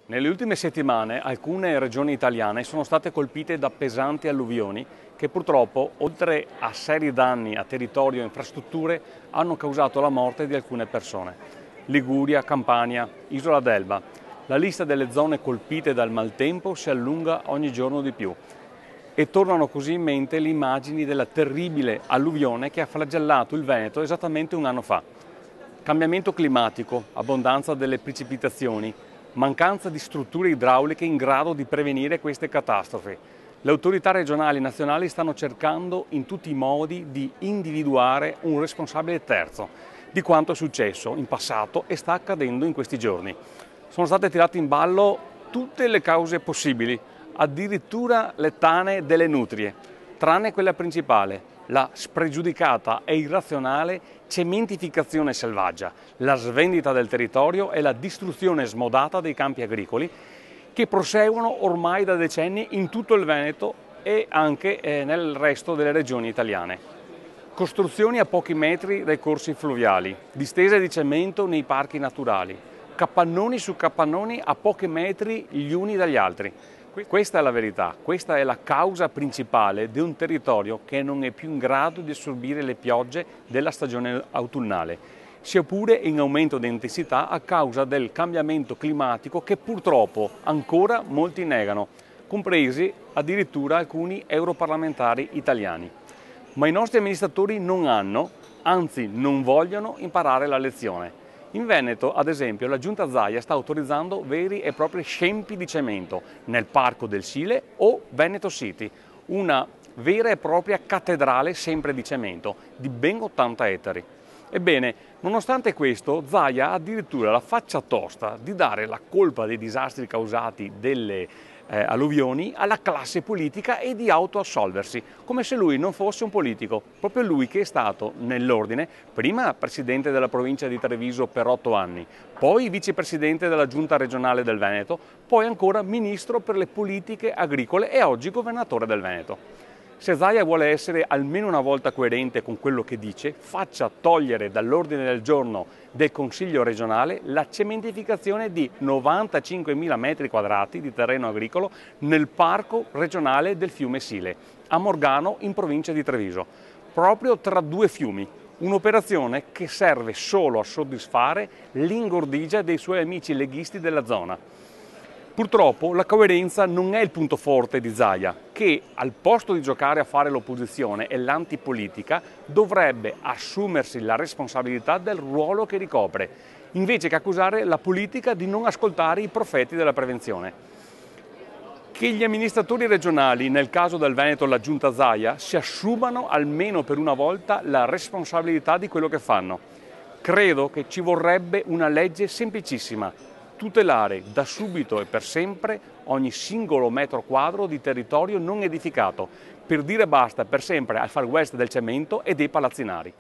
Nelle ultime settimane alcune regioni italiane sono state colpite da pesanti alluvioni che purtroppo, oltre a seri danni a territorio e infrastrutture, hanno causato la morte di alcune persone. Liguria, Campania, Isola d'Elba. La lista delle zone colpite dal maltempo si allunga ogni giorno di più e tornano così in mente le immagini della terribile alluvione che ha flagellato il Veneto esattamente un anno fa. Cambiamento climatico, abbondanza delle precipitazioni, mancanza di strutture idrauliche in grado di prevenire queste catastrofi. Le autorità regionali e nazionali stanno cercando in tutti i modi di individuare un responsabile terzo di quanto è successo in passato e sta accadendo in questi giorni. Sono state tirate in ballo tutte le cause possibili, addirittura le tane delle nutrie, tranne quella principale, la spregiudicata e irrazionale cementificazione selvaggia, la svendita del territorio e la distruzione smodata dei campi agricoli che proseguono ormai da decenni in tutto il Veneto e anche nel resto delle regioni italiane. Costruzioni a pochi metri dai corsi fluviali, distese di cemento nei parchi naturali, capannoni su capannoni a pochi metri gli uni dagli altri. Questa è la verità, questa è la causa principale di un territorio che non è più in grado di assorbire le piogge della stagione autunnale, sia pure in aumento di intensità a causa del cambiamento climatico che purtroppo ancora molti negano, compresi addirittura alcuni europarlamentari italiani. Ma i nostri amministratori non hanno, anzi non vogliono imparare la lezione. In Veneto, ad esempio, la Giunta Zaia sta autorizzando veri e propri scempi di cemento nel Parco del Sile o Veneto City, una vera e propria cattedrale sempre di cemento, di ben 80 ettari. Ebbene, nonostante questo, Zaia ha addirittura la faccia tosta di dare la colpa dei disastri causati delle alluvioni alla classe politica e di autoassolversi, come se lui non fosse un politico, proprio lui che è stato nell'ordine prima presidente della provincia di Treviso per 8 anni, poi vicepresidente della giunta regionale del Veneto, poi ancora ministro per le politiche agricole e oggi governatore del Veneto. Se Zaia vuole essere almeno una volta coerente con quello che dice, faccia togliere dall'ordine del giorno del Consiglio regionale la cementificazione di 95.000 metri quadrati di terreno agricolo nel parco regionale del fiume Sile, a Morgano in provincia di Treviso, proprio tra due fiumi. Un'operazione che serve solo a soddisfare l'ingordigia dei suoi amici leghisti della zona. Purtroppo la coerenza non è il punto forte di Zaia, che al posto di giocare a fare l'opposizione e l'antipolitica dovrebbe assumersi la responsabilità del ruolo che ricopre, invece che accusare la politica di non ascoltare i profeti della prevenzione. Che gli amministratori regionali, nel caso del Veneto la Giunta Zaia, si assumano almeno per una volta la responsabilità di quello che fanno. Credo che ci vorrebbe una legge semplicissima: tutelare da subito e per sempre ogni singolo metro quadro di territorio non edificato, per dire basta per sempre al Far West del cemento e dei palazzinari.